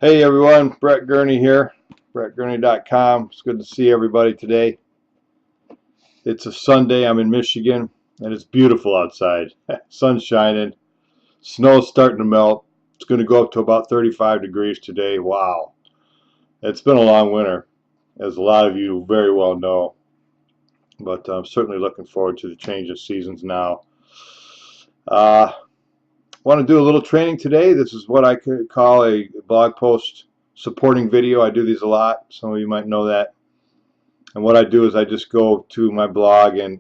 Hey everyone, Brett Gurney here, brettgurney.com. It's good to see everybody today. It's a Sunday, I'm in Michigan, and it's beautiful outside. Sun's shining, snow's starting to melt. It's going to go up to about 35 degrees today. Wow. It's been a long winter, as a lot of you very well know, but I'm certainly looking forward to the change of seasons now. Uh, Want to do a little training today. This is what I could call a blog post supporting video. I do these a lot. Some of you might know that. And what I do is I just go to my blog and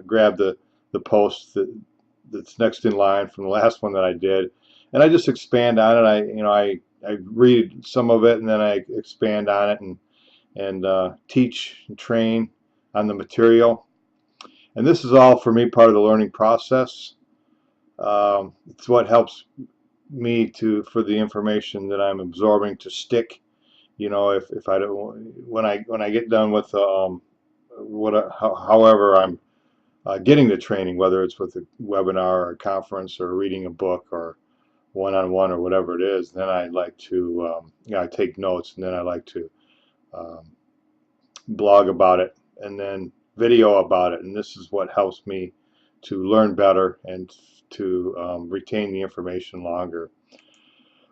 grab the post that's next in line from the last one that I did, and I just expand on it. I read some of it and then I expand on it and teach and train on the material. And this is all for me part of the learning process. It's what helps me to for the information that I'm absorbing to stick. If I don't when I get done with however I'm getting the training, whether it's with a webinar or a conference or reading a book or one-on-one or whatever it is, then I like to I take notes, and then I like to um, blog about it and then video about it, and this is what helps me to learn better and to retain the information longer.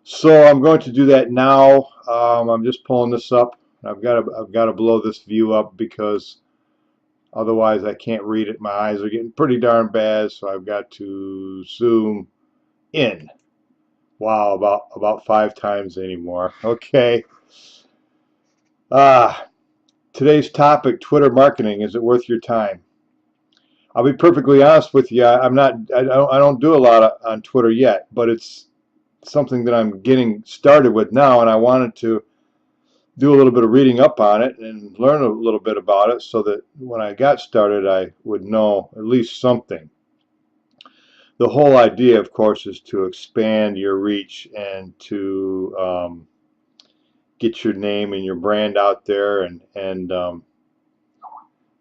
So I'm going to do that now. I'm just pulling this up. I've got to blow this view up because otherwise I can't read it. My eyes are getting pretty darn bad, so I've got to zoom in. Wow, about 5 times anymore. Okay. Ah, Today's topic: Twitter marketing. Is it worth your time? I'll be perfectly honest with you. I'm not. I don't do a lot on Twitter yet, but it's something that I'm getting started with now, and I wanted to do a little bit of reading up on it and learn a little bit about it so that when I got started I would know at least something. The whole idea, of course, is to expand your reach and to get your name and your brand out there and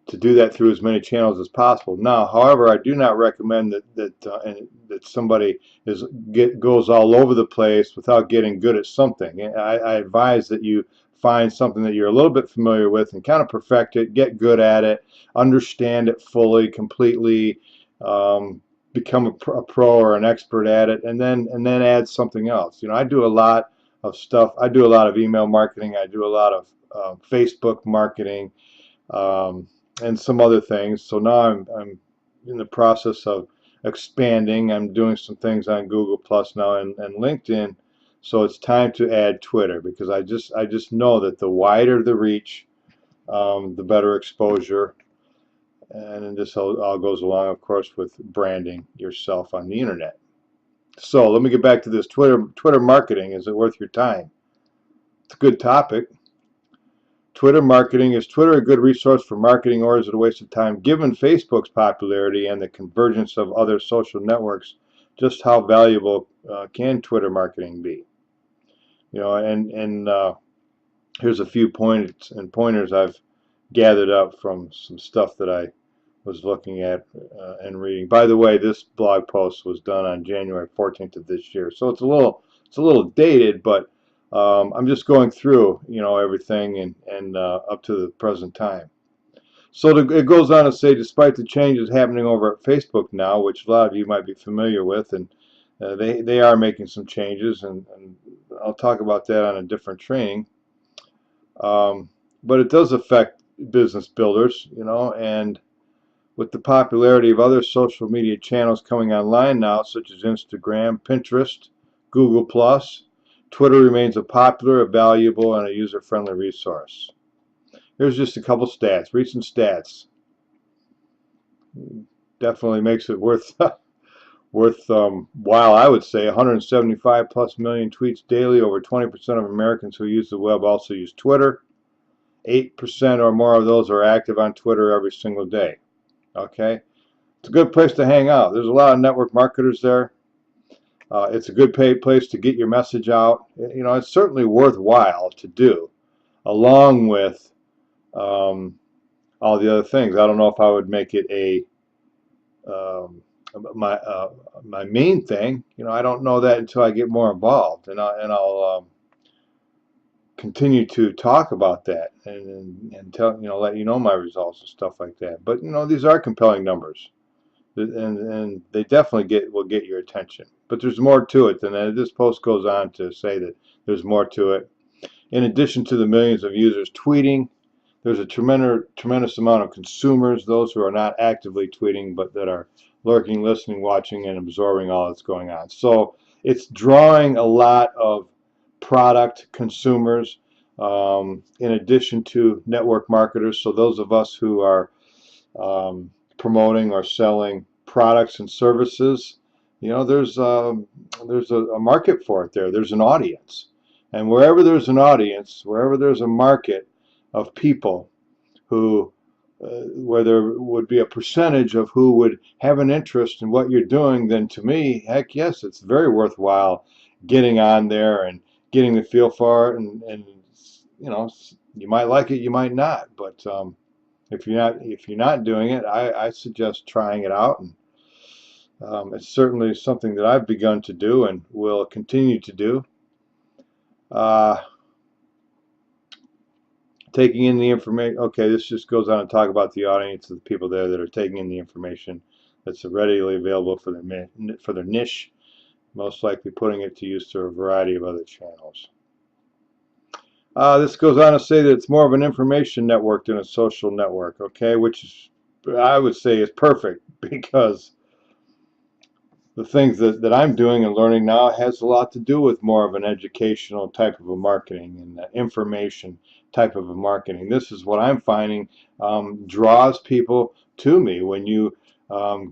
to do that through as many channels as possible. Now, however, I do not recommend that somebody goes all over the place without getting good at something. I advise that you find something that you're a little bit familiar with and kind of perfect it, get good at it, understand it fully, completely, become a pro or an expert at it, and then add something else. I do a lot of stuff. I do a lot of email marketing. I do a lot of Facebook marketing. And some other things. So now I'm in the process of expanding. I'm doing some things on Google Plus now and LinkedIn. So it's time to add Twitter because I just know that the wider the reach, the better exposure, and this all goes along, of course, with branding yourself on the internet. So let me get back to this Twitter marketing. Is it worth your time? It's a good topic. Twitter marketing. Is Twitter a good resource for marketing, or is it a waste of time? Given Facebook's popularity and the convergence of other social networks, just how valuable can Twitter marketing be? And here's a few pointers I've gathered up from some stuff that I was looking at and reading. By the way, this blog post was done on January 14th of this year, so it's a little dated, but I'm just going through everything and up to the present time. So it goes on to say, despite the changes happening over at Facebook now, which a lot of you might be familiar with, and they are making some changes, and I'll talk about that on a different training. But it does affect business builders, and with the popularity of other social media channels coming online now, such as Instagram, Pinterest, Google+, Twitter remains a popular, a valuable, and a user-friendly resource. Here's just a couple stats, recent stats. Definitely makes it worth while, I would say. 175 plus million tweets daily. Over 20% of Americans who use the web also use Twitter. 8% or more of those are active on Twitter every single day. Okay, it's a good place to hang out. There's a lot of network marketers there. It's a good place to get your message out. It's certainly worthwhile to do, along with all the other things. I don't know if I would make it um, my main thing. I don't know that until I get more involved, and I'll continue to talk about that and tell, let you know my results and stuff like that. But these are compelling numbers, and they definitely will get your attention. But there's more to it than that. This post goes on to say that there's more to it. In addition to the millions of users tweeting, there's a tremendous amount of consumers, those who are not actively tweeting, but that are lurking, listening, watching, and absorbing all that's going on. So it's drawing a lot of product consumers, in addition to network marketers. So those of us who are promoting or selling products and services, there's a market for it there. There's an audience. And wherever there's an audience, wherever there's a market of people who, where there would be a percentage of who would have an interest in what you're doing, then to me, heck yes, it's very worthwhile getting on there and getting the feel for it. And you might like it, you might not. But if you're not doing it, I suggest trying it out. And it's certainly something that I've begun to do and will continue to do. Taking in the information. Okay, this just goes on to talk about the audience of the people there that are taking in the information that's readily available for their niche, most likely putting it to use through a variety of other channels. This goes on to say that it's more of an information network than a social network, okay, which I would say is perfect, because the things that I'm doing and learning now has a lot to do with more of an educational type of a marketing and information type of a marketing. This is what I'm finding draws people to me. When you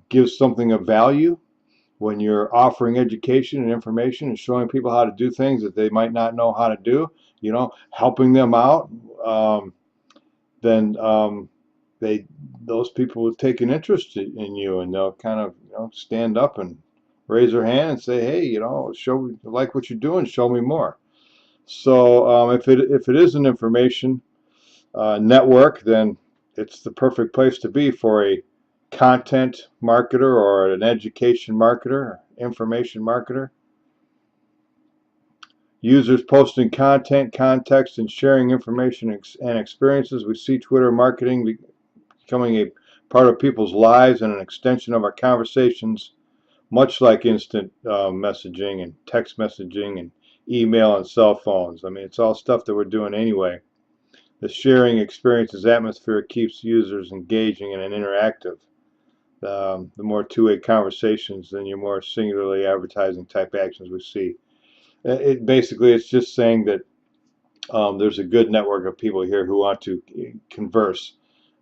give something of value, when you're offering education and information and showing people how to do things that they might not know how to do, helping them out, then those people will take an interest in you, and they'll kind of stand up and raise their hand and say, hey, like what you're doing, show me more. So if it is an information network, then it's the perfect place to be for a content marketer or an education marketer, information marketer. Users posting content, context, and sharing information and experiences. We see Twitter marketing becoming a part of people's lives and an extension of our conversations, much like instant messaging and text messaging and email and cell phones. I mean, it's all stuff that we're doing anyway. The sharing experiences atmosphere keeps users engaging and interactive. The more two-way conversations, then your more singularly advertising type actions we see. It's just saying that there's a good network of people here who want to converse,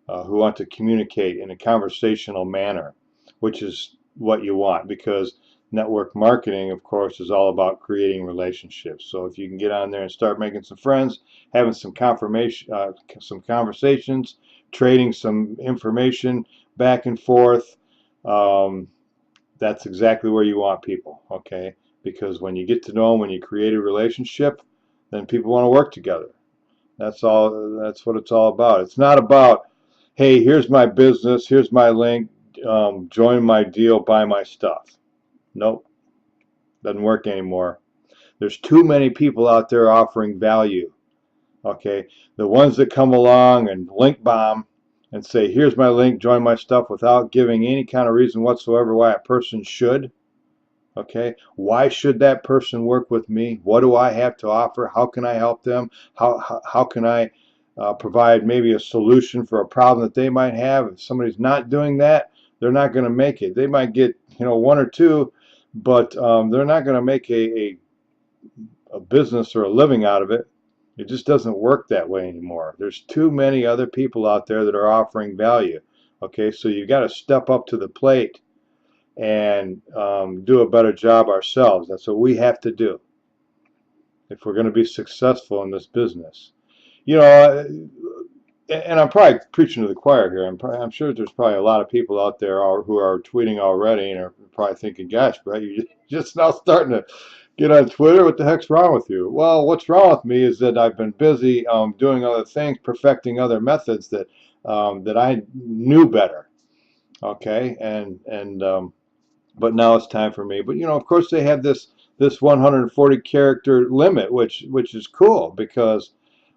who want to communicate in a conversational manner, which is what you want, because network marketing, of course, is all about creating relationships. So if you can get on there and start making some friends, having some conversations, trading some information back and forth, that's exactly where you want people, okay? Because when you get to know them, when you create a relationship, then people want to work together. That's what it's all about. It's not about, hey, here's my business, here's my link, join my deal, buy my stuff. Nope, doesn't work anymore. There's too many people out there offering value. Okay, the ones that come along and link bomb and say, here's my link, join my stuff, without giving any kind of reason whatsoever why a person should. Okay, why should that person work with me? What do I have to offer? How can I help them? How can I provide maybe a solution for a problem that they might have? If somebody's not doing that, they're not going to make it. They might get one or two, but they're not going to make a business or a living out of it. It just doesn't work that way anymore. There's too many other people out there that are offering value. Okay, so you got to step up to the plate and do a better job ourselves. That's what we have to do if we're going to be successful in this business. And I'm probably preaching to the choir here. I'm sure there's probably a lot of people out there who are tweeting already and are probably thinking, gosh, Brett, you're just now starting to get on Twitter. What the heck's wrong with you? Well, what's wrong with me is that I've been busy doing other things, perfecting other methods that I knew better. Okay, but now it's time for me. But of course, they have this 140 character limit, which is cool, because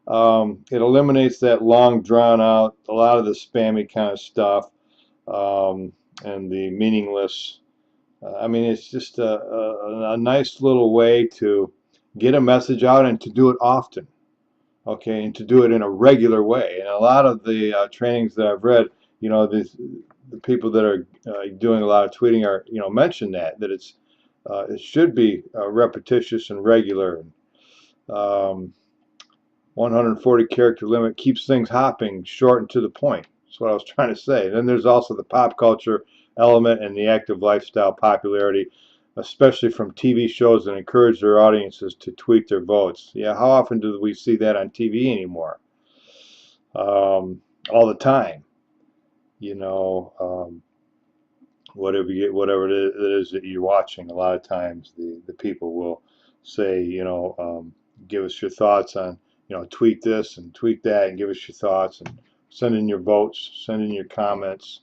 It eliminates that long drawn out, a lot of the spammy kind of stuff, and the meaningless. I mean, it's just a nice little way to get a message out and to do it often. Okay, and to do it in a regular way. And a lot of the trainings that I've read, the people that are doing a lot of tweeting are, mention that it should be repetitious and regular. Um, 140 character limit keeps things hopping, short and to the point. That's what I was trying to say. Then there's also the pop culture element and the active lifestyle popularity, especially from TV shows that encourage their audiences to tweet their votes. Yeah, how often do we see that on TV anymore? All the time. Whatever it is that you're watching, a lot of times the people will say, give us your thoughts on, tweet this and tweet that and give us your thoughts and send in your votes, send in your comments.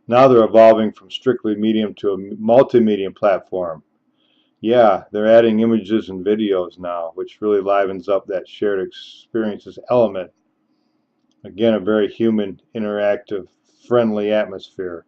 Now they're evolving from strictly medium to a multimedia platform. Yeah, they're adding images and videos now, which really livens up that shared experiences element. Again, a very human, interactive, friendly atmosphere.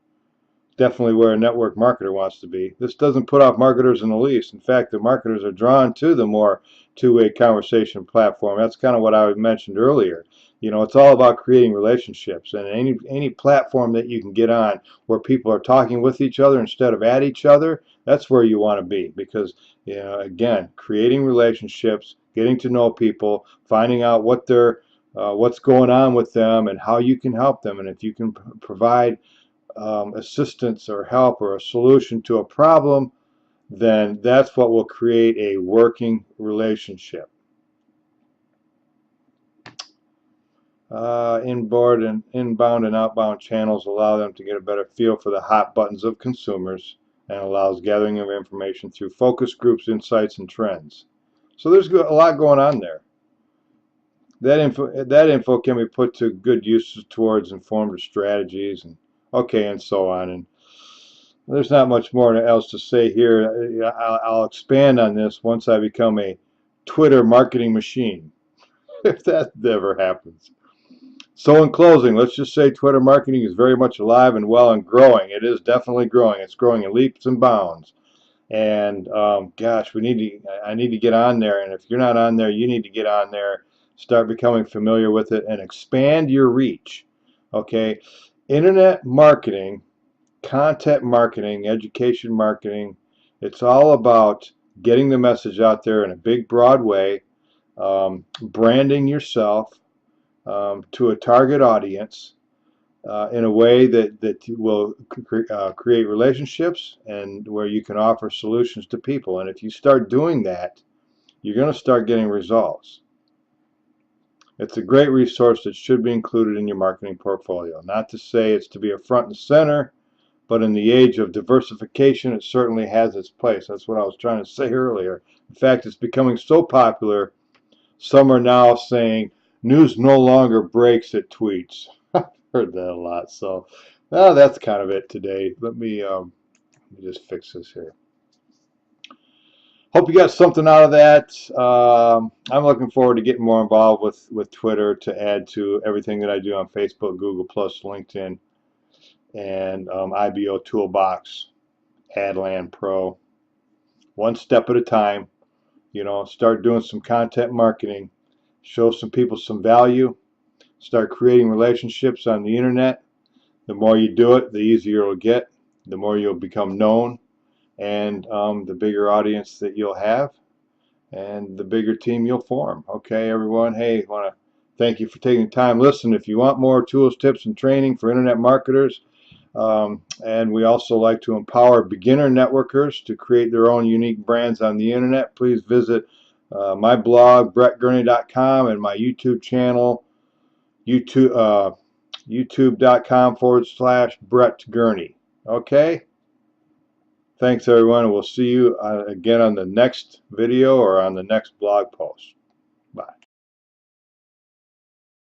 Definitely where a network marketer wants to be. This doesn't put off marketers in the least. In fact, the marketers are drawn to the more two-way conversation platform. That's kind of what I mentioned earlier. It's all about creating relationships, and any platform that you can get on where people are talking with each other instead of at each other, that's where you want to be, because again, creating relationships, getting to know people, finding out what's going on with them and how you can help them, and if you can provide assistance or help or a solution to a problem, then that's what will create a working relationship. Inbound and outbound channels allow them to get a better feel for the hot buttons of consumers and allows gathering of information through focus groups, insights, and trends. So there's a lot going on there. That info can be put to good use towards informed strategies and so on. And there's not much more else to say here. I'll expand on this once I become a Twitter marketing machine, if that ever happens. So in closing, let's just say Twitter marketing is very much alive and well and growing. It is definitely growing. It's growing in leaps and bounds. And gosh, I need to get on there. And if you're not on there, you need to get on there. Start becoming familiar with it and expand your reach. Okay, internet marketing, content marketing, education marketing. It's all about getting the message out there in a big, broad way, branding yourself to a target audience in a way that will create relationships and where you can offer solutions to people. And if you start doing that, you're going to start getting results. It's a great resource that should be included in your marketing portfolio. Not to say it's to be a front and center, but in the age of diversification, it certainly has its place. That's what I was trying to say earlier. In fact, it's becoming so popular, some are now saying news no longer breaks, it tweets. I've heard that a lot. So that's kind of it today. Let me just fix this here. Hope you got something out of that. I'm looking forward to getting more involved with Twitter to add to everything that I do on Facebook, Google+, LinkedIn, and IBO Toolbox, Adland Pro. One step at a time. Start doing some content marketing. Show some people some value. Start creating relationships on the internet. The more you do it, the easier it'll get. The more you'll become known, and the bigger audience that you'll have, and the bigger team you'll form. Okay, everyone. Hey, I want to thank you for taking the time. Listen, if you want more tools, tips, and training for internet marketers, and we also like to empower beginner networkers to create their own unique brands on the internet, please visit my blog, brettgurney.com, and my YouTube channel, youtube.com/Brett Gurney. Okay? Thanks, everyone, and we'll see you again on the next video or on the next blog post.